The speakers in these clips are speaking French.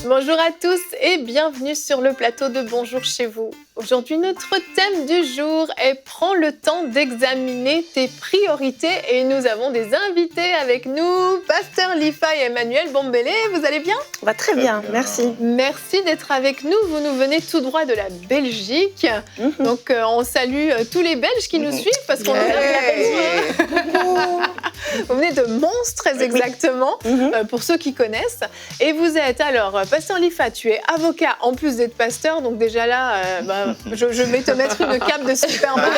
Bonjour à tous et bienvenue sur le plateau de Bonjour chez vous. Aujourd'hui, notre thème du jour est « Prends le temps d'examiner tes priorités » et nous avons des invités avec nous, Pasteur Lifa et Emmanuel Bombele. Vous allez bien? On va très bien, merci. Merci d'être avec nous. Vous nous venez tout droit de la Belgique. Donc, on salue tous les Belges qui nous suivent parce qu'on est de la Belgique. Vous venez de Mons, très exactement, pour ceux qui connaissent. Et vous êtes alors, Pasteur Lifa, tu es avocat en plus d'être pasteur, donc déjà là, je vais te mettre une cape de Superman.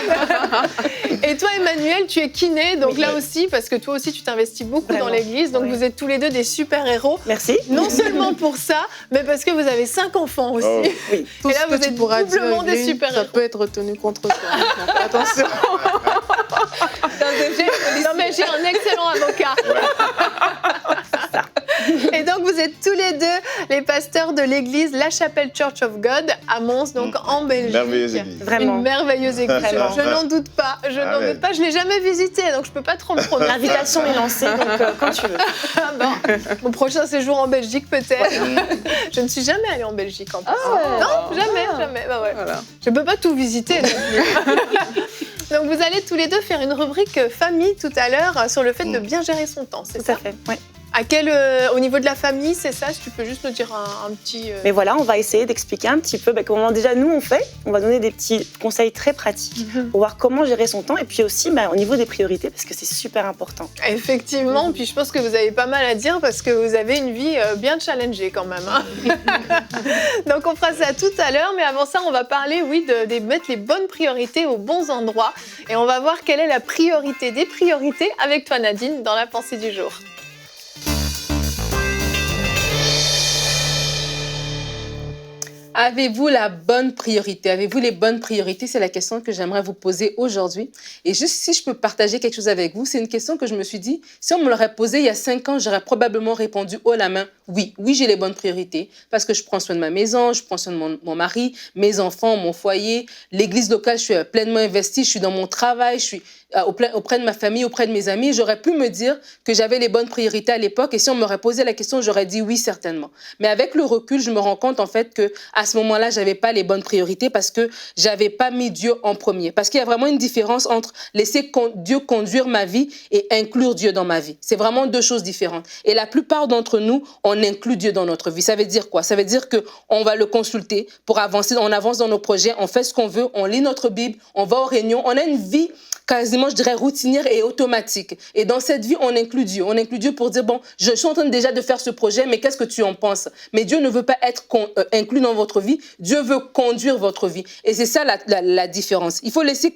Et toi, Emmanuel, tu es kiné, donc là aussi, parce que toi aussi, tu t'investis beaucoup dans l'église, donc vous êtes tous les deux des super-héros. Merci. Non seulement pour ça, mais parce que vous avez 5 enfants aussi. Oh. Oui. Et là, vous êtes doublement des super-héros. Ça peut être retenu contre toi. Donc, attention. Non, mais j'ai un excellent avocat. Et donc, vous êtes tous les deux les pasteurs de l'église La Chapelle Church of God à Mons, donc en Belgique. Merveilleuse église. Vraiment. Une merveilleuse église. Je n'en doute pas. Je n'en doute pas. Je ne l'ai jamais visitée, donc je ne peux pas trop me prononcer. L'invitation est lancée, donc quand tu veux. Bon, mon prochain séjour en Belgique, peut-être. Je ne suis jamais allée en Belgique, en plus. Non, jamais. Bah ouais. Voilà. Je ne peux pas tout visiter. Donc, vous allez tous les deux faire une rubrique famille tout à l'heure sur le fait de bien gérer son temps, c'est ça? Tout à fait, oui. Au niveau de la famille, c'est ça? Si tu peux juste nous dire un petit... Mais voilà, on va essayer d'expliquer un petit peu comment déjà nous on fait. On va donner des petits conseils très pratiques pour voir comment gérer son temps et puis aussi au niveau des priorités parce que c'est super important. Puis je pense que vous avez pas mal à dire parce que vous avez une vie bien challengée quand même. Hein. Donc on fera ça tout à l'heure, mais avant ça, on va parler, de mettre les bonnes priorités aux bons endroits et on va voir quelle est la priorité des priorités avec toi Nadine dans la pensée du jour. Avez-vous la bonne priorité? Avez-vous les bonnes priorités? C'est la question que j'aimerais vous poser aujourd'hui. Et juste si je peux partager quelque chose avec vous, c'est une question que je me suis dit, si on me l'aurait posée il y a 5 ans, j'aurais probablement répondu haut la main, oui, j'ai les bonnes priorités parce que je prends soin de ma maison, je prends soin de mon mari, mes enfants, mon foyer, l'église locale, je suis pleinement investie, je suis dans mon travail, je suis auprès de ma famille, auprès de mes amis. J'aurais pu me dire que j'avais les bonnes priorités à l'époque et si on m'aurait posé la question, j'aurais dit oui, certainement. Mais avec le recul, je me rends compte en fait que à ce moment-là, j'avais pas les bonnes priorités parce que j'avais pas mis Dieu en premier. Parce qu'il y a vraiment une différence entre laisser Dieu conduire ma vie et inclure Dieu dans ma vie. C'est vraiment 2 choses différentes. Et la plupart d'entre nous, on inclut Dieu dans notre vie. Ça veut dire quoi? Ça veut dire que on va le consulter pour avancer, on avance dans nos projets, on fait ce qu'on veut, on lit notre Bible, on va aux réunions, on a une vie quasiment, je dirais, routinière et automatique. Et dans cette vie, on inclut Dieu. On inclut Dieu pour dire, bon, je suis en train déjà de faire ce projet, mais qu'est-ce que tu en penses? Mais Dieu ne veut pas être inclus dans votre vie. Dieu veut conduire votre vie. Et c'est ça la différence. Il faut laisser Dieu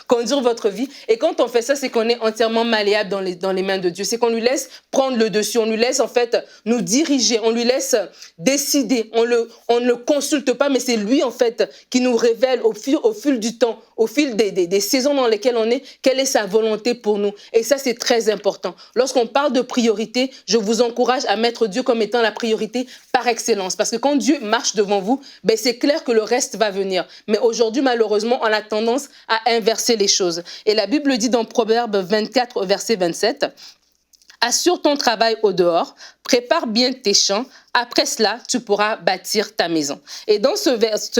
conduire votre vie. Et quand on fait ça, c'est qu'on est entièrement malléable dans les mains de Dieu. C'est qu'on lui laisse prendre le dessus. On lui laisse, en fait, nous diriger. On lui laisse décider. On ne le consulte pas, mais c'est lui, en fait, qui nous révèle au fil du temps, au fil des saisons dans lesquelles on est, quelle est sa volonté pour nous. Et ça, c'est très important. Lorsqu'on parle de priorité, je vous encourage à mettre Dieu comme étant la priorité par excellence. Parce que quand Dieu marche devant vous, c'est clair que le reste va venir. Mais aujourd'hui, malheureusement, on a tendance à inverser les choses. Et la Bible dit dans Proverbe 24, verset 27, « Assure ton travail au dehors, prépare bien tes champs, après cela, tu pourras bâtir ta maison. » Et dans ce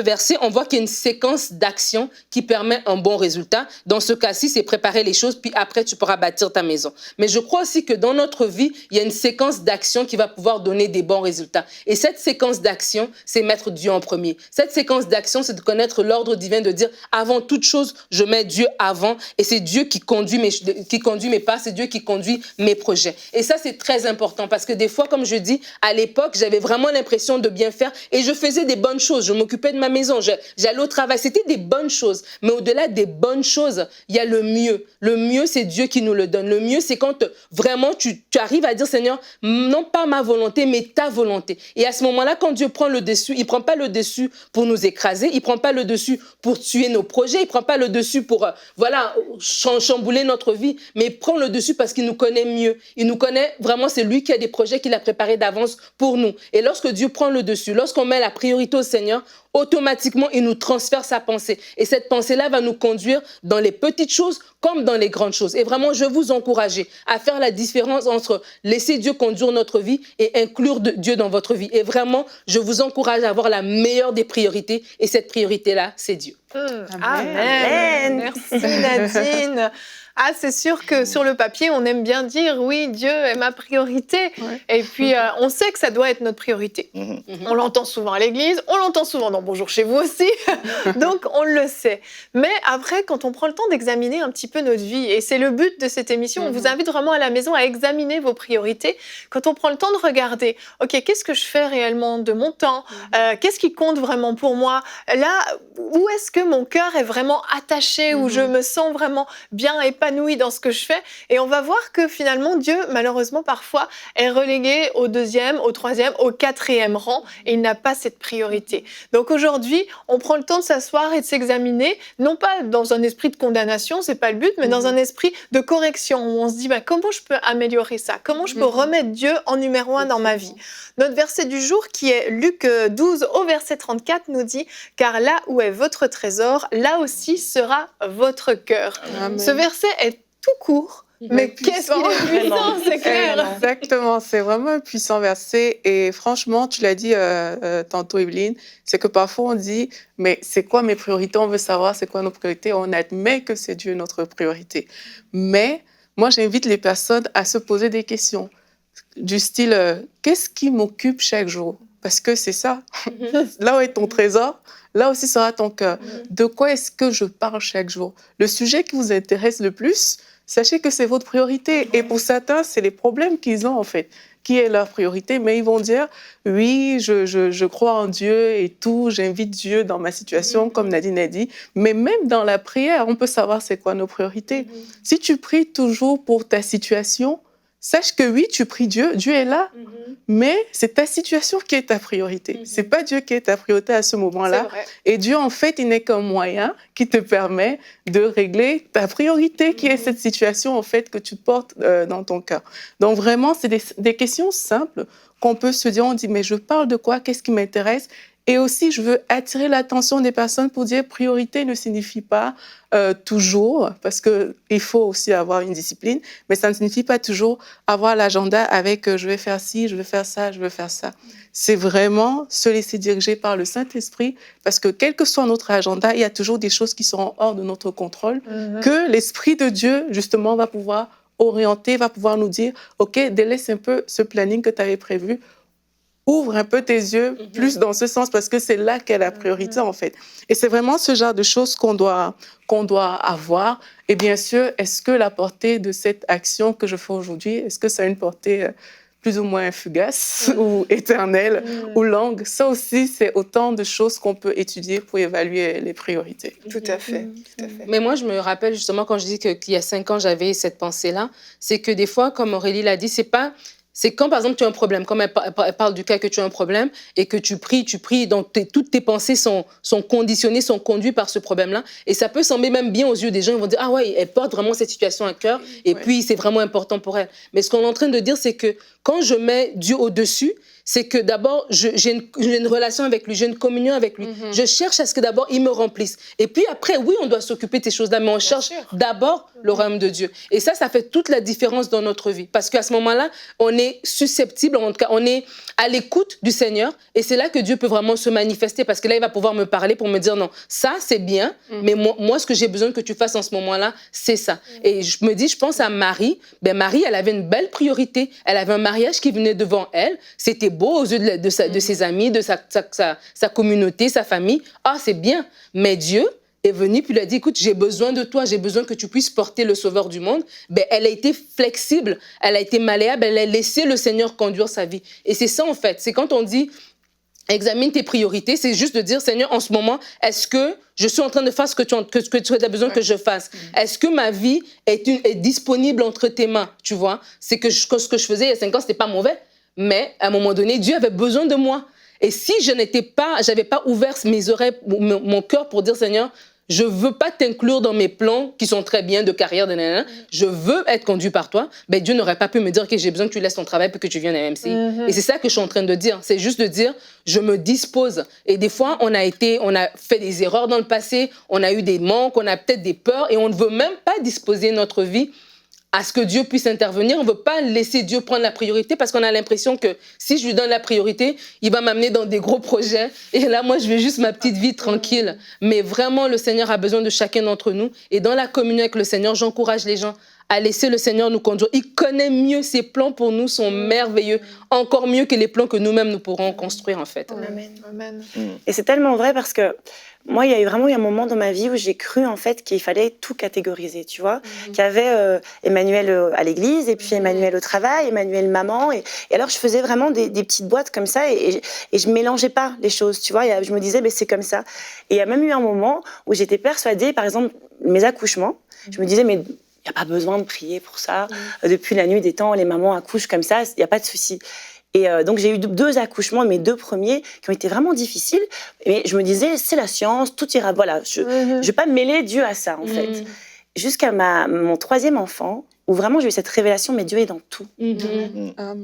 verset, on voit qu'il y a une séquence d'actions qui permet un bon résultat. Dans ce cas-ci, c'est préparer les choses, puis après, tu pourras bâtir ta maison. Mais je crois aussi que dans notre vie, il y a une séquence d'actions qui va pouvoir donner des bons résultats. Et cette séquence d'actions, c'est mettre Dieu en premier. Cette séquence d'actions, c'est de connaître l'ordre divin, de dire, avant toute chose, je mets Dieu avant, et c'est Dieu qui conduit mes pas, c'est Dieu qui conduit mes projets. Et ça, c'est très important, parce que des fois, comme je dis, à l'époque, j'avais j'avais vraiment l'impression de bien faire et je faisais des bonnes choses. Je m'occupais de ma maison, j'allais au travail. C'était des bonnes choses. Mais au-delà des bonnes choses, il y a le mieux. Le mieux, c'est Dieu qui nous le donne. Le mieux, c'est quand vraiment tu arrives à dire, Seigneur, non pas ma volonté, mais ta volonté. Et à ce moment-là, quand Dieu prend le dessus, il prend pas le dessus pour nous écraser, il prend pas le dessus pour tuer nos projets, il prend pas le dessus pour, chambouler notre vie, mais il prend le dessus parce qu'il nous connaît mieux. Il nous connaît vraiment, c'est lui qui a des projets qu'il a préparés d'avance pour nous. Et lorsque Dieu prend le dessus, lorsqu'on met la priorité au Seigneur, automatiquement, il nous transfère sa pensée. Et cette pensée-là va nous conduire dans les petites choses comme dans les grandes choses. Et vraiment, je veux vous encourager à faire la différence entre laisser Dieu conduire notre vie et inclure Dieu dans votre vie. Et vraiment, je vous encourage à avoir la meilleure des priorités. Et cette priorité-là, c'est Dieu. Amen. Merci Nadine. Ah, c'est sûr que sur le papier, on aime bien dire oui, Dieu est ma priorité. Ouais. Et puis, on sait que ça doit être notre priorité. On l'entend souvent à l'église, on l'entend souvent dans Bonjour chez vous aussi. Donc, on le sait. Mais après, quand on prend le temps d'examiner un petit peu notre vie, et c'est le but de cette émission, on vous invite vraiment à la maison à examiner vos priorités. Quand on prend le temps de regarder, OK, qu'est-ce que je fais réellement de mon temps? Qu'est-ce qui compte vraiment pour moi? Là, où est-ce que mon cœur est vraiment attaché, où je me sens vraiment bien épanouie dans ce que je fais, et on va voir que finalement Dieu, malheureusement parfois, est relégué au 2e, au 3e, au 4e rang, et il n'a pas cette priorité. Donc aujourd'hui, on prend le temps de s'asseoir et de s'examiner, non pas dans un esprit de condamnation, c'est pas le but, mais dans un esprit de correction, où on se dit comment je peux améliorer ça, comment je peux remettre Dieu en numéro 1 dans ma vie. Notre verset du jour, qui est Luc 12 au verset 34, nous dit « Car là où est votre trésor, là aussi sera votre cœur ». Ce verset est tout court, mais qu'est-ce qu'il est puissant, c'est clair. Exactement, c'est vraiment un puissant verset. Et franchement, tu l'as dit tantôt, Evelyne, c'est que parfois on dit, mais c'est quoi mes priorités? On veut savoir c'est quoi nos priorités. On admet que c'est Dieu notre priorité. Mais moi, j'invite les personnes à se poser des questions du style, qu'est-ce qui m'occupe chaque jour? Parce que c'est ça. Là où est ton trésor, là aussi sera ton cœur. De quoi est-ce que je parle chaque jour? Le sujet qui vous intéresse le plus, sachez que c'est votre priorité. Et pour certains, c'est les problèmes qu'ils ont, en fait, qui est leur priorité. Mais ils vont dire, oui, je crois en Dieu et tout, j'invite Dieu dans ma situation, comme Nadine a dit. Mais même dans la prière, on peut savoir c'est quoi nos priorités. Si tu pries toujours pour ta situation, sache que oui, tu pries Dieu, Dieu est là, mais c'est ta situation qui est ta priorité. C'est pas Dieu qui est ta priorité à ce moment-là. Et Dieu, en fait, il n'est qu'un moyen qui te permet de régler ta priorité, qui est cette situation, en fait, que tu portes dans ton cœur. Donc vraiment, c'est des questions simples qu'on peut se dire, on dit, mais je parle de quoi? Qu'est-ce qui m'intéresse? Et aussi, je veux attirer l'attention des personnes pour dire priorité ne signifie pas toujours, parce qu'il faut aussi avoir une discipline, mais ça ne signifie pas toujours avoir l'agenda avec je vais faire ci, je vais faire ça, je vais faire ça. C'est vraiment se laisser diriger par le Saint-Esprit, parce que quel que soit notre agenda, il y a toujours des choses qui seront hors de notre contrôle, que l'Esprit de Dieu, justement, va pouvoir orienter, va pouvoir nous dire, OK, délaisse un peu ce planning que tu avais prévu, ouvre un peu tes yeux plus dans ce sens, parce que c'est là qu'est la priorité, en fait. Et c'est vraiment ce genre de choses qu'on doit avoir. Et bien sûr, est-ce que la portée de cette action que je fais aujourd'hui, est-ce que ça a une portée plus ou moins fugace ou éternelle ou longue? Ça aussi, c'est autant de choses qu'on peut étudier pour évaluer les priorités. Tout à fait, tout à fait. Mais moi, je me rappelle justement quand je dis qu'il y a 5 ans, j'avais cette pensée-là, c'est que des fois, comme Aurélie l'a dit, c'est quand, par exemple, tu as un problème, comme elle parle du cas que tu as un problème et que tu pries, donc toutes tes pensées sont conditionnées, sont conduites par ce problème-là. Et ça peut sembler même bien aux yeux des gens. Ils vont dire, ah ouais, elle porte vraiment cette situation à cœur et puis c'est vraiment important pour elle. Mais ce qu'on est en train de dire, c'est que quand je mets Dieu au-dessus, c'est que d'abord, j'ai une relation avec lui, j'ai une communion avec lui. Je cherche à ce que d'abord, il me remplisse. Et puis après, oui, on doit s'occuper de ces choses-là, mais on cherche d'abord le royaume de Dieu. Et ça fait toute la différence dans notre vie. Parce qu'à ce moment-là, on est susceptible, en tout cas, on est à l'écoute du Seigneur. Et c'est là que Dieu peut vraiment se manifester. Parce que là, il va pouvoir me parler pour me dire, non, ça, c'est bien, mais moi, ce que j'ai besoin que tu fasses en ce moment-là, c'est ça. Et je pense à Marie. Marie, elle avait une belle priorité. Elle avait un mariage qui venait devant elle. C'était beau aux yeux de ses amis, de sa communauté, sa famille. Ah, c'est bien. Mais Dieu, est venue puis lui a dit, écoute, j'ai besoin de toi, j'ai besoin que tu puisses porter le Sauveur du monde, ben, elle a été flexible, elle a été malléable, elle a laissé le Seigneur conduire sa vie. Et c'est ça, en fait. C'est quand on dit, examine tes priorités, c'est juste de dire, Seigneur, en ce moment, est-ce que je suis en train de faire ce que tu as besoin que je fasse? Est-ce que ma vie est disponible entre tes mains? Tu vois? C'est que ce que je faisais il y a 5 ans, c'était pas mauvais, mais à un moment donné, Dieu avait besoin de moi. Et si je j'avais pas ouvert mes oreilles, mon cœur pour dire, Seigneur, je veux pas t'inclure dans mes plans qui sont très bien de carrière, je veux être conduit par toi, ben Dieu n'aurait pas pu me dire que j'ai besoin que tu laisses ton travail pour que tu viennes à MCI. Et c'est ça que je suis en train de dire. C'est juste de dire, je me dispose. Et des fois, on a fait des erreurs dans le passé, on a eu des manques, on a peut-être des peurs et on ne veut même pas disposer notre vie à ce que Dieu puisse intervenir. On ne veut pas laisser Dieu prendre la priorité parce qu'on a l'impression que si je lui donne la priorité, il va m'amener dans des gros projets. Et là, moi, je veux juste ma petite vie tranquille. Mais vraiment, le Seigneur a besoin de chacun d'entre nous. Et dans la communion avec le Seigneur, j'encourage les gens à laisser le Seigneur nous conduire. Il connaît mieux, ses plans pour nous sont merveilleux. Encore mieux que les plans que nous-mêmes nous pourrons construire, en fait. Amen. Amen. Et c'est tellement vrai parce que moi, il y a vraiment eu un moment dans ma vie où j'ai cru en fait qu'il fallait tout catégoriser, tu vois. Qu'il y avait Emmanuel à l'église et puis Emmanuel au travail, Emmanuel maman. Et alors, je faisais vraiment des petites boîtes comme ça et je mélangeais pas les choses, tu vois. Je me disais, c'est comme ça. Et il y a même eu un moment où j'étais persuadée, par exemple, mes accouchements, je me disais, mais il n'y a pas besoin de prier pour ça. Depuis la nuit des temps, les mamans accouchent comme ça, il n'y a pas de souci. Et donc, j'ai eu 2 accouchements, mes 2 premiers, qui ont été vraiment difficiles. Mais je me disais, c'est la science, tout ira. Voilà, je ne vais pas mêler Dieu à ça, en fait. Jusqu'à mon 3e enfant, où vraiment j'ai eu cette révélation, mais Dieu est dans tout.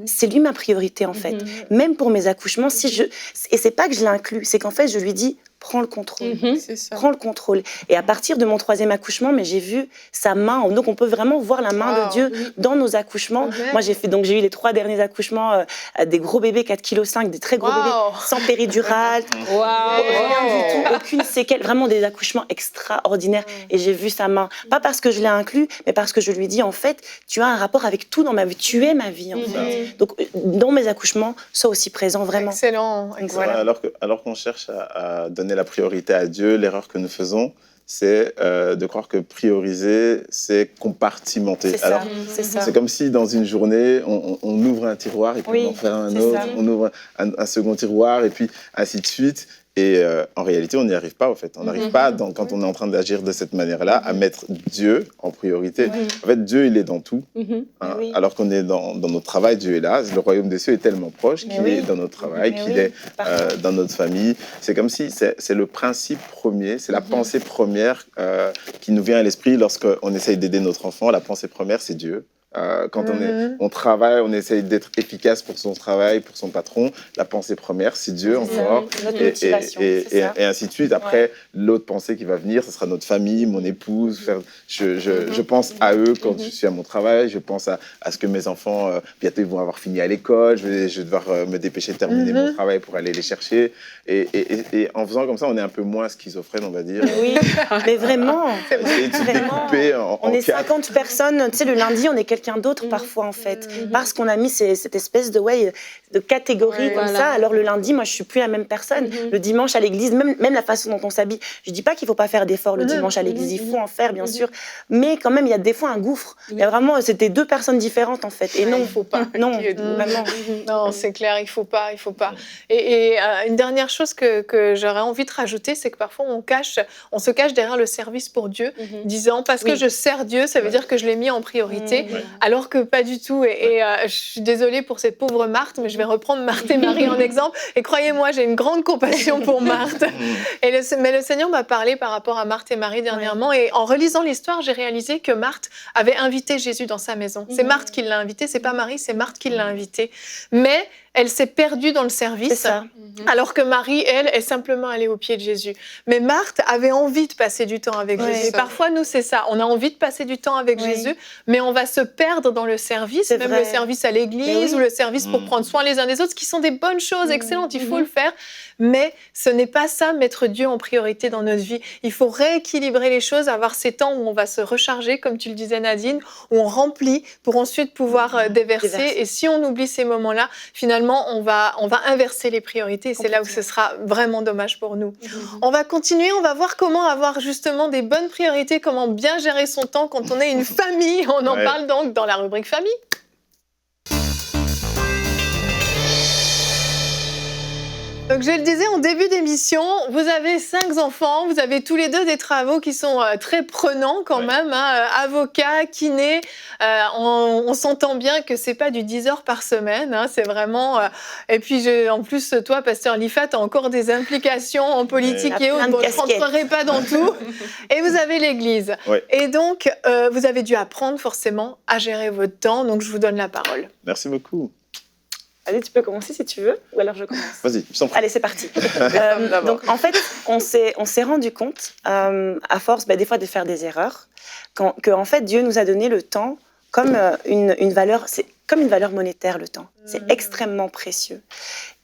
C'est lui ma priorité, en fait. Même pour mes accouchements, et c'est pas que je l'inclus, c'est qu'en fait, je lui dis, prends le contrôle. Prends le contrôle. Et à partir de mon 3e accouchement, mais j'ai vu sa main. Donc, on peut vraiment voir la main de Dieu dans nos accouchements. Moi, j'ai eu les 3 derniers accouchements, des gros bébés, 4,5 kg, des très gros bébés, sans péridurale. Rien du tout, aucune séquelle. Vraiment des accouchements extraordinaires. Et j'ai vu sa main. Pas parce que je l'ai inclus, mais parce que je lui dis, en fait, tu as un rapport avec tout dans ma vie. Tu es ma vie, en fait. Donc, dans mes accouchements, sois aussi présent, vraiment. Excellent. Voilà. Alors qu'on cherche à donner la priorité à Dieu, l'erreur que nous faisons, c'est de croire que prioriser, c'est compartimenter. C'est ça. C'est comme si dans une journée, on ouvre un tiroir et puis on en fait un autre, on ouvre un second tiroir et puis ainsi de suite. Et en réalité, on n'y arrive pas, en fait. On n'arrive pas, quand on est en train d'agir de cette manière-là, à mettre Dieu en priorité. En fait, Dieu, il est dans tout. Alors qu'on est dans notre travail, Dieu est là. Le royaume des cieux est tellement proche qu'il est dans notre travail, qu'il est dans notre famille. C'est comme si c'est le principe premier, c'est la pensée première qui nous vient à l'esprit lorsqu'on essaye d'aider notre enfant. La pensée première, c'est Dieu. Quand on travaille, on essaye d'être efficace pour son travail, pour son patron. La pensée première, c'est Dieu encore. Et ainsi de suite. Après, l'autre pensée qui va venir, ce sera notre famille, mon épouse. Je pense à eux quand je suis à mon travail. Je pense à ce que mes enfants, bientôt, ils vont avoir fini à l'école. Je vais devoir me dépêcher de terminer mon travail pour aller les chercher. Et en faisant comme ça, on est un peu moins schizophrène, on va dire. Oui, mais vraiment. Essayer de se découper on est 50 personnes. Tu sais, le lundi, on est quelqu'un d'autre parfois en fait, parce qu'on a mis cette espèce de catégorie comme ça. Alors le lundi, moi je suis plus la même personne. Le dimanche à l'église, même la façon dont on s'habille. Je dis pas qu'il faut pas faire d'efforts le dimanche à l'église, il faut en faire bien sûr, mais quand même il y a des fois un gouffre. Il y a vraiment, c'était 2 personnes différentes en fait. Et non, il faut pas. Non, vraiment. Non, c'est clair, il faut pas. Et une dernière chose que j'aurais envie de rajouter, c'est que parfois on se cache derrière le service pour Dieu, disant parce que je sers Dieu, ça veut dire que je l'ai mis en priorité. Alors que pas du tout. Et je suis désolée pour cette pauvre Marthe, mais je vais reprendre Marthe et Marie en exemple. Et croyez-moi, j'ai une grande compassion pour Marthe. Mais le Seigneur m'a parlé par rapport à Marthe et Marie dernièrement. Et en relisant l'histoire, j'ai réalisé que Marthe avait invité Jésus dans sa maison. C'est Marthe qui l'a invité, c'est pas Marie, c'est Marthe qui l'a invité. Mais elle s'est perdue dans le service, alors que Marie, elle, est simplement allée aux pieds de Jésus. Mais Marthe avait envie de passer du temps avec Jésus. Et parfois, nous, c'est ça. On a envie de passer du temps avec Jésus, mais on va se perdre dans le service, même le service à l'église ou le service pour prendre soin les uns des autres, qui sont des bonnes choses, excellentes, il faut le faire. Mais ce n'est pas ça, mettre Dieu en priorité dans notre vie. Il faut rééquilibrer les choses, avoir ces temps où on va se recharger, comme tu le disais Nadine, où on remplit pour ensuite pouvoir déverser. Et si on oublie ces moments-là, finalement, finalement, on va inverser les priorités. C'est là où ce sera vraiment dommage pour nous. On va continuer, on va voir comment avoir justement des bonnes priorités, comment bien gérer son temps quand on est une famille. On en parle donc dans la rubrique famille. Donc, je le disais en début d'émission, vous avez 5 enfants, vous avez tous les deux des travaux qui sont très prenants quand même, hein, avocat, kiné. On s'entend bien que c'est pas du 10 heures par semaine, hein, c'est vraiment... et puis, en plus, toi, Pasteur Lifa, tu as encore des implications en politique et autres, donc je ne rentrerai pas dans tout. Et vous avez l'église. Et donc, vous avez dû apprendre forcément à gérer votre temps, donc je vous donne la parole. Merci beaucoup. Allez, tu peux commencer si tu veux, ou alors je commence. Vas-y, je t'en prie. Allez, c'est parti. Donc, en fait, on s'est rendu compte, à force des fois de faire des erreurs, que en fait, Dieu nous a donné le temps comme une valeur, c'est comme une valeur monétaire, le temps. C'est extrêmement précieux.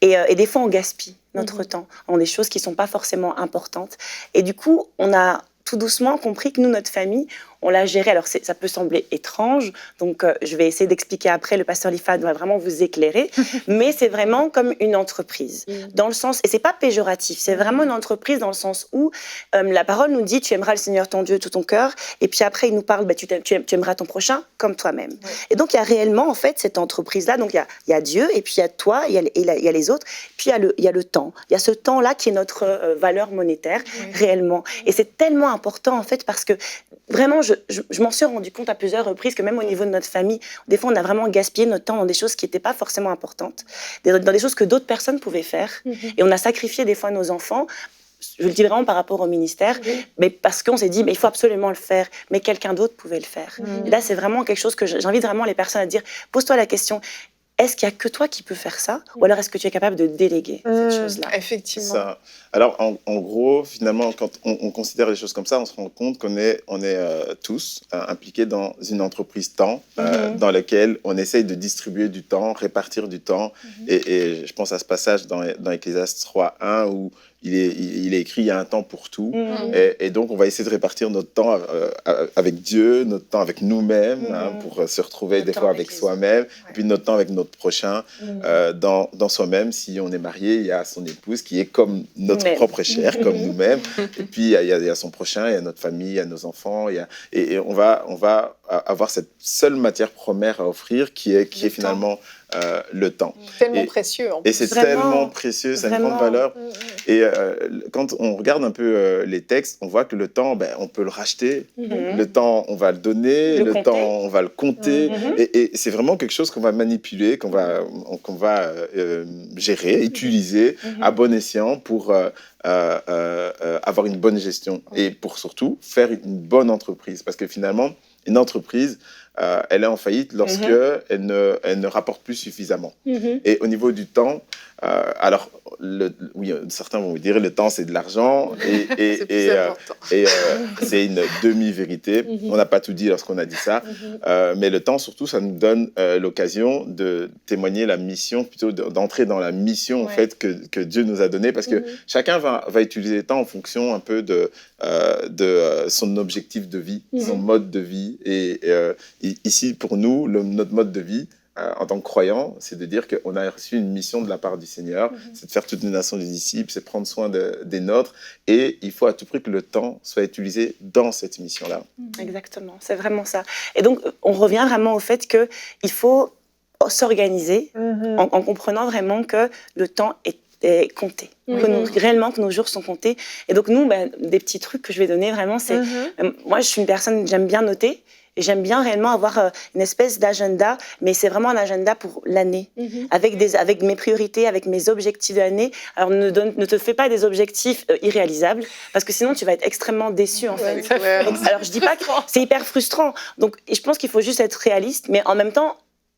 Et des fois, on gaspille notre temps en des choses qui ne sont pas forcément importantes. Et du coup, on a tout doucement compris que nous, notre famille, on l'a géré. Alors, ça peut sembler étrange, donc je vais essayer d'expliquer après. Le pasteur Lifa va vraiment vous éclairer, mais c'est vraiment comme une entreprise, dans le sens, et c'est pas péjoratif, c'est vraiment une entreprise dans le sens où la parole nous dit, tu aimeras le Seigneur ton Dieu de tout ton cœur, et puis après, il nous parle, tu aimeras ton prochain comme toi-même. Et donc, il y a réellement, en fait, cette entreprise-là, donc il y a Dieu, et puis il y a toi, il y a les autres, puis il y a le temps. Il y a ce temps-là qui est notre valeur monétaire, réellement. Et c'est tellement important, en fait, parce que vraiment, je m'en suis rendu compte à plusieurs reprises que même au niveau de notre famille, des fois, on a vraiment gaspillé notre temps dans des choses qui n'étaient pas forcément importantes, dans des choses que d'autres personnes pouvaient faire. Et on a sacrifié des fois nos enfants. Je le dis vraiment par rapport au ministère, mais parce qu'on s'est dit, mais il faut absolument le faire, mais quelqu'un d'autre pouvait le faire. Et là, c'est vraiment quelque chose que j'invite vraiment les personnes à dire, pose-toi la question, est-ce qu'il n'y a que toi qui peux faire ça, ou alors est-ce que tu es capable de déléguer cette chose-là? Effectivement. Ça. Alors, en gros, finalement, quand on considère les choses comme ça, on se rend compte qu'on est tous impliqués dans une entreprise temps, dans laquelle on essaye de distribuer du temps, répartir du temps. Et je pense à ce passage dans Ecclésiaste 3:1 où il est écrit, il y a un temps pour tout. Et donc, on va essayer de répartir notre temps avec Dieu, notre temps avec nous-mêmes, pour se retrouver des fois avec soi-même, et puis notre temps avec notre prochain, dans soi-même. Si on est marié, il y a son épouse qui est comme notre propre chair, comme nous-mêmes. Et puis, il y a son prochain, il y a notre famille, il y a nos enfants. Et on va avoir cette seule matière première à offrir qui est finalement le temps. Tellement précieux. Et c'est tellement précieux, c'est une grande valeur. Et quand on regarde un peu les textes, on voit que le temps, on peut le racheter. Le temps, on va le donner. Le temps, on va le compter. Et c'est vraiment quelque chose qu'on va manipuler, qu'on va gérer, utiliser à bon escient pour avoir une bonne gestion et pour surtout faire une bonne entreprise. Parce que finalement, une entreprise, elle est en faillite lorsque elle ne rapporte plus suffisamment. Et au niveau du temps, alors, oui, certains vont vous dire le temps, c'est de l'argent et c'est une demi-vérité. On n'a pas tout dit lorsqu'on a dit ça. Mais le temps, surtout, ça nous donne l'occasion de témoigner la mission, plutôt d'entrer dans la mission en fait, que Dieu nous a donnée. Parce que chacun va utiliser le temps en fonction un peu de son objectif de vie, son mode de vie. Et ici, pour nous, notre mode de vie, en tant que croyant, c'est de dire qu'on a reçu une mission de la part du Seigneur, c'est de faire toutes les nations des disciples, c'est prendre soin des nôtres, et il faut à tout prix que le temps soit utilisé dans cette mission-là. Exactement, c'est vraiment ça. Et donc, on revient vraiment au fait qu'il faut s'organiser en comprenant vraiment que le temps est compté, réellement que nos jours sont comptés. Et donc nous, des petits trucs que je vais donner vraiment, c'est... moi, je suis une personne, j'aime bien noter, et j'aime bien réellement avoir une espèce d'agenda, mais c'est vraiment un agenda pour l'année, avec mes priorités, avec mes objectifs de l'année. Alors ne te fais pas des objectifs irréalisables, parce que sinon tu vas être extrêmement déçu en fait. Donc, alors je dis pas que c'est hyper frustrant. Donc et je pense qu'il faut juste être réaliste, mais en même temps,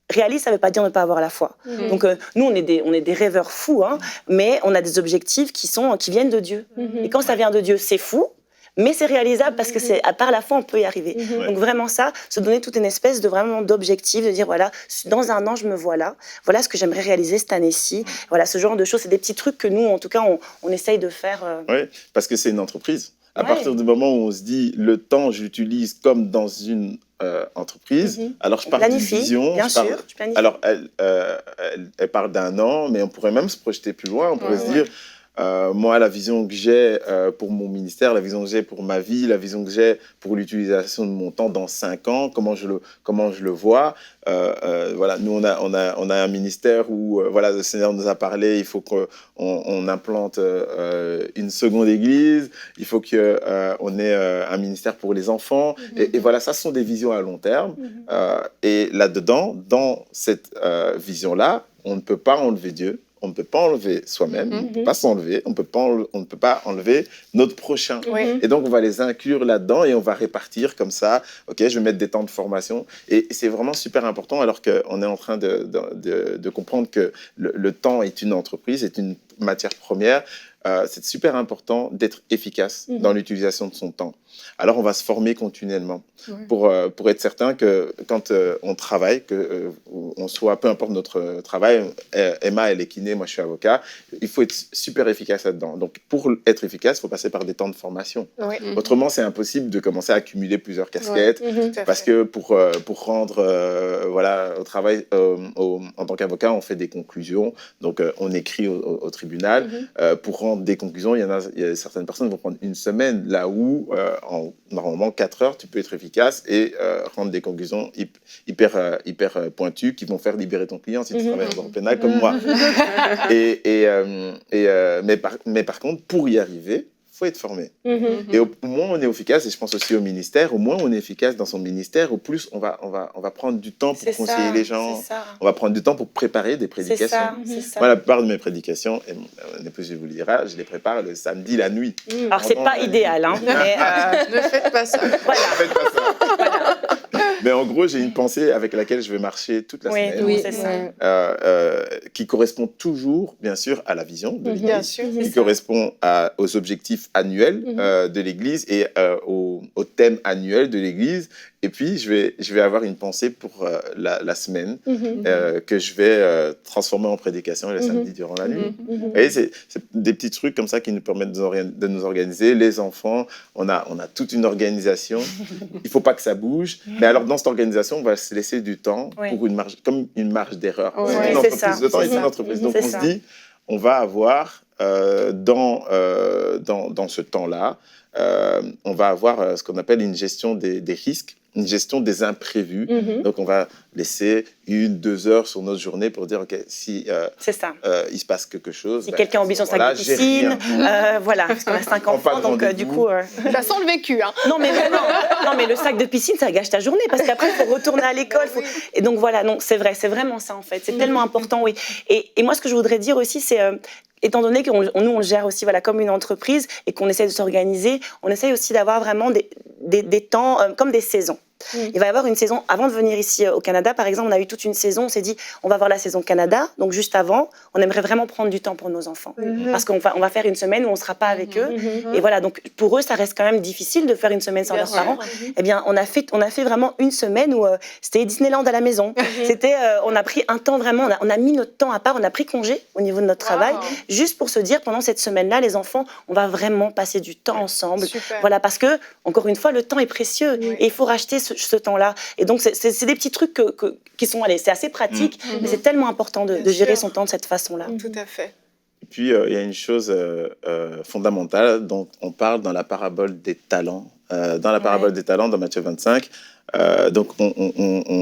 réaliste, ça ne veut pas dire ne pas avoir la foi. Donc nous, on est des rêveurs fous, mais on a des objectifs qui viennent de Dieu. Et quand ça vient de Dieu, c'est fou, mais c'est réalisable parce que à part la foi, on peut y arriver. Donc vraiment ça, se donner toute une espèce d'objectif, de dire voilà, dans un an, je me vois là, voilà ce que j'aimerais réaliser cette année-ci. Voilà, ce genre de choses, c'est des petits trucs que nous, en tout cas, on essaye de faire. Oui, parce que c'est une entreprise. À partir du moment où on se dit le temps, je l'utilise comme dans une entreprise, alors je pars d'une vision. Bien sûr, tu planifies. Alors, elle parle d'un an, mais on pourrait même se projeter plus loin. On pourrait se dire, moi, la vision que j'ai pour mon ministère, la vision que j'ai pour ma vie, la vision que j'ai pour l'utilisation de mon temps dans 5 ans, comment je le vois. Voilà, nous, on a un ministère où voilà, le Seigneur nous a parlé, il faut qu'on implante une seconde église, il faut qu'on ait un ministère pour les enfants. Et voilà, ça, ce sont des visions à long terme. Et là-dedans, dans cette vision-là, on ne peut pas enlever Dieu. On ne peut pas enlever soi-même, on ne peut pas s'enlever, on ne peut pas enlever notre prochain. Et donc, on va les inclure là-dedans et on va répartir comme ça. OK, je vais mettre des temps de formation. Et c'est vraiment super important alors qu'on est en train de comprendre que le temps est une entreprise, est une matière première. C'est super important d'être efficace dans l'utilisation de son temps. Alors, on va se former continuellement pour être certain que quand on travaille, on soit, peu importe notre travail, Emma, elle est kiné, moi, je suis avocat, il faut être super efficace là-dedans. Donc, pour être efficace, il faut passer par des temps de formation. Autrement, c'est impossible de commencer à accumuler plusieurs casquettes parce que pour rendre voilà, au travail, en tant qu'avocat, on fait des conclusions. Donc, on écrit au tribunal. Pour rendre des conclusions, il y a certaines personnes qui vont prendre une semaine, là où normalement 4 heures, tu peux être efficace et rendre des conclusions hyper pointues qui vont faire libérer ton client si tu travailles en droit pénal comme moi. Mais par contre, pour y arriver, il faut être formé. Et au moins on est efficace, et je pense aussi au ministère, au moins on est efficace dans son ministère, au plus on va prendre du temps pour conseiller les gens, on va prendre du temps pour préparer des prédications. C'est ça. Moi, la plupart de mes prédications, et mon épouse vous le dira, je les prépare le samedi, la nuit. Alors, c'est pas idéal, hein, mais ne faites pas ça. Voilà. Ne faites pas ça. Voilà. Mais en gros, j'ai une pensée avec laquelle je vais marcher toute la semaine. Oui, c'est ça. Qui correspond toujours, bien sûr, à la vision de l'Église, Bien sûr, qui correspond aux objectifs annuels de l'Église et au thème annuel de l'Église. Et puis, je vais avoir une pensée pour la semaine que je vais transformer en prédication le samedi durant la nuit. Vous voyez, c'est des petits trucs comme ça qui nous permettent de nous organiser. Les enfants, on a toute une organisation. Il ne faut pas que ça bouge. Mais alors, dans cette organisation, on va se laisser du temps pour comme une marge d'erreur. C'est une entreprise. Le temps est une entreprise. Donc, on se dit, on va avoir dans ce temps-là, on va avoir ce qu'on appelle une gestion des risques, une gestion des imprévus. Donc, on va laisser 1-2 heures sur notre journée pour dire, OK, si il se passe quelque chose... Si quelqu'un a oublié son sac de piscine, voilà, parce qu'on a 5 enfants, donc du coup... Ça sent le vécu, hein. Non, mais vraiment, non, mais le sac de piscine, ça gâche ta journée, parce qu'après, il faut retourner à l'école. Et donc, voilà, non, c'est vrai, c'est vraiment ça, en fait. C'est tellement important, oui. Et moi, ce que je voudrais dire aussi, c'est... étant donné que nous, on le gère aussi comme une entreprise et qu'on essaie de s'organiser, on essaie aussi d'avoir vraiment des temps comme des saisons. Il va y avoir une saison, avant de venir ici au Canada, par exemple, on a eu toute une saison, on s'est dit, on va voir la saison Canada, donc juste avant, on aimerait vraiment prendre du temps pour nos enfants. Parce qu'on va faire une semaine où on ne sera pas avec eux. Et voilà, donc pour eux, ça reste quand même difficile de faire une semaine sans leurs parents. Eh bien, on a fait vraiment une semaine où c'était Disneyland à la maison. On a pris un temps vraiment, on a mis notre temps à part, on a pris congé au niveau de notre travail, juste pour se dire, pendant cette semaine-là, les enfants, on va vraiment passer du temps ensemble. Voilà, parce que, encore une fois, le temps est précieux et il faut racheter ce temps-là. Et donc, c'est des petits trucs qui sont, c'est assez pratique, mais c'est tellement important de gérer son temps de cette façon-là. Tout à fait. Et puis, il y a une chose fondamentale dont on parle dans la parabole des talents. Dans la parabole des talents, dans Matthieu 25, donc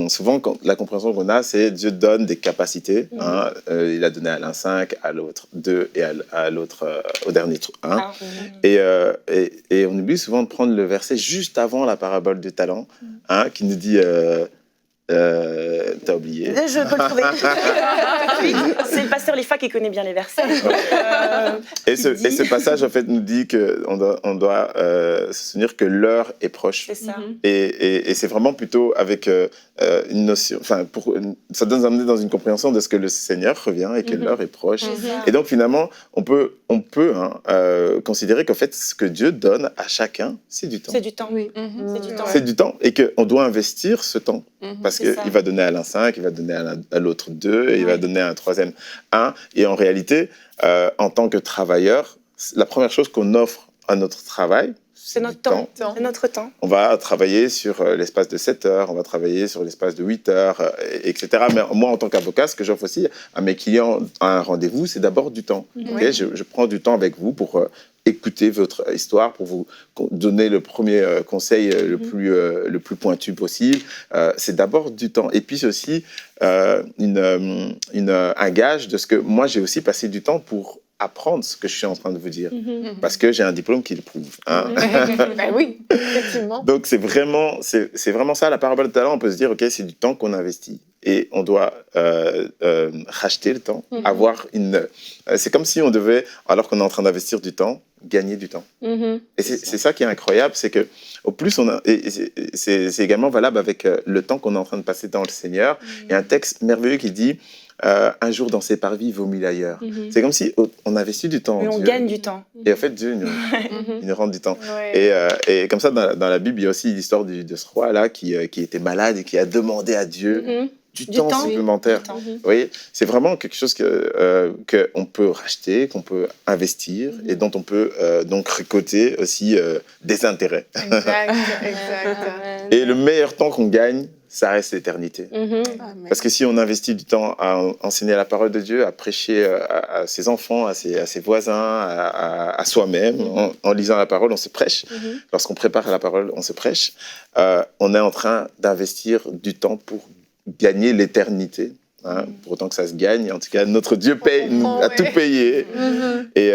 souvent, la compréhension qu'on a, c'est Dieu donne des capacités. Il a donné à l'un 5, à l'autre 2 et à l'autre, au dernier 1. Et on oublie souvent de prendre le verset juste avant la parabole des talents, qui nous dit... t'as oublié. Je peux le trouver. C'est le pasteur Lifa qui connaît bien les versets. Et ce passage, en fait, nous dit qu'on doit se souvenir que l'heure est proche. C'est ça. Et c'est vraiment plutôt avec une notion... Enfin, ça doit nous amener dans une compréhension de ce que le Seigneur revient et que l'heure est proche. Et donc, finalement, on peut considérer qu'en fait, ce que Dieu donne à chacun, c'est du temps. C'est du temps, oui. C'est du temps. Et qu'on doit investir ce temps. Parce qu'il va donner à l'un 5, il va donner à l'autre 2, et il va donner à un troisième 1. Et en réalité, en tant que travailleur, la première chose qu'on offre à notre travail, C'est notre temps. C'est notre temps. On va travailler sur l'espace de 7 heures, on va travailler sur l'espace de 8 heures, etc. Mais moi, en tant qu'avocat, ce que j'offre aussi à mes clients à un rendez-vous, c'est d'abord du temps. Okay, je prends du temps avec vous pour écouter votre histoire, pour vous donner le premier conseil le plus pointu possible. C'est d'abord du temps. Et puis, c'est aussi un gage de ce que moi, j'ai aussi passé du temps pour apprendre ce que je suis en train de vous dire. Parce que j'ai un diplôme qui le prouve. Hein. Ben oui, effectivement. Donc, c'est vraiment ça, la parabole de talent. On peut se dire, OK, c'est du temps qu'on investit. Et on doit racheter le temps, avoir une... c'est comme si on devait, alors qu'on est en train d'investir du temps, gagner du temps. Et c'est ça qui est incroyable, c'est que au plus on a... Et c'est également valable avec le temps qu'on est en train de passer dans le Seigneur. Il y a un texte merveilleux qui dit un jour dans ses parvis vaut 1000 ailleurs. C'est comme si on investit du temps en Dieu. On gagne du temps. Et en fait, Dieu il nous rend du temps. Et comme ça, dans la Bible, il y a aussi l'histoire de ce roi-là qui était malade et qui a demandé à Dieu du temps supplémentaire. Vous voyez, c'est vraiment quelque chose qu'on peut racheter, qu'on peut investir et dont on peut donc récolter aussi des intérêts. Exact. Et le meilleur temps qu'on gagne, ça reste l'éternité. Parce que si on investit du temps à enseigner la parole de Dieu, à prêcher à ses enfants, à ses voisins, à soi-même, en lisant la parole, on se prêche. Lorsqu'on prépare la parole, on se prêche. On est en train d'investir du temps pour gagner l'éternité. Hein, pour autant que ça se gagne. En tout cas, notre Dieu a tout payé. Et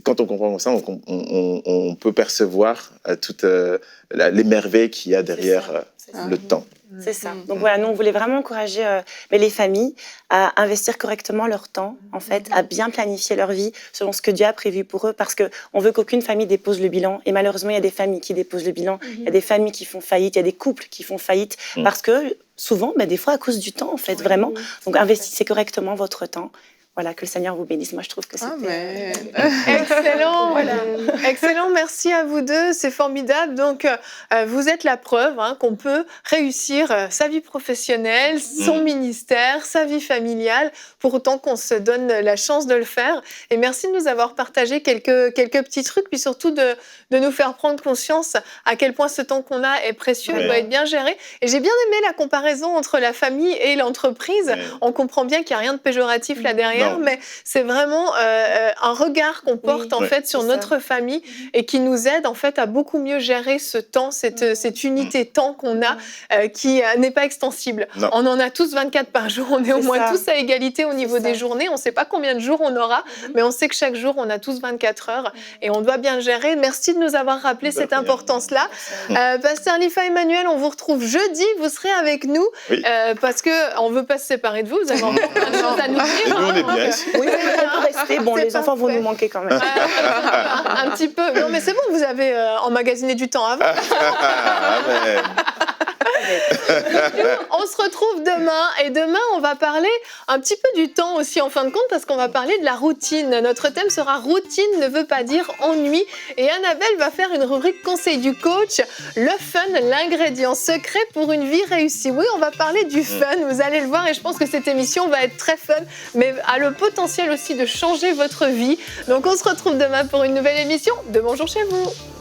quand on comprend ça, on peut percevoir toutes les merveilles qu'il y a derrière le temps. C'est ça. Donc voilà, nous, on voulait vraiment encourager les familles à investir correctement leur temps, en fait, à bien planifier leur vie selon ce que Dieu a prévu pour eux, parce qu'on veut qu'aucune famille dépose le bilan. Et malheureusement, il y a des familles qui déposent le bilan, il y a des familles qui font faillite, il y a des couples qui font faillite, parce que souvent, des fois, à cause du temps, en fait, vraiment. Donc, investissez correctement votre temps. Voilà, que le Seigneur vous bénisse. Moi, je trouve que c'était... Excellent. Voilà. Excellent, merci à vous deux, c'est formidable. Donc, vous êtes la preuve qu'on peut réussir sa vie professionnelle, son ministère, sa vie familiale, pour autant qu'on se donne la chance de le faire. Et merci de nous avoir partagé quelques petits trucs, puis surtout de nous faire prendre conscience à quel point ce temps qu'on a est précieux, doit être bien géré. Et j'ai bien aimé la comparaison entre la famille et l'entreprise. On comprend bien qu'il n'y a rien de péjoratif là derrière. Mais c'est vraiment un regard qu'on porte en fait sur notre famille et qui nous aide en fait à beaucoup mieux gérer ce temps, cette unité temps qu'on a qui n'est pas extensible. On en a tous 24 par jour, on est au moins tous à égalité au niveau des journées. On ne sait pas combien de jours on aura, mais on sait que chaque jour on a tous 24 heures et on doit bien le gérer. Merci de nous avoir rappelé cette importance-là. Pasteur Lifa Emmanuel, on vous retrouve jeudi, vous serez avec nous parce qu'on ne veut pas se séparer de vous, vous avez encore plein de choses à nous dire. Oui, on peut rester. Bon, les enfants vont nous manquer quand même. Un petit peu. Non, mais c'est bon, vous avez emmagasiné du temps avant. On se retrouve demain et demain on va parler un petit peu du temps aussi en fin de compte parce qu'on va parler de la routine. Notre thème sera routine ne veut pas dire ennui et Annabelle va faire une rubrique conseil du coach, le fun, l'ingrédient secret pour une vie réussie. Oui, on va parler du fun, vous allez le voir et je pense que cette émission va être très fun mais a le potentiel aussi de changer votre vie. Donc on se retrouve demain pour une nouvelle émission de Bonjour chez vous.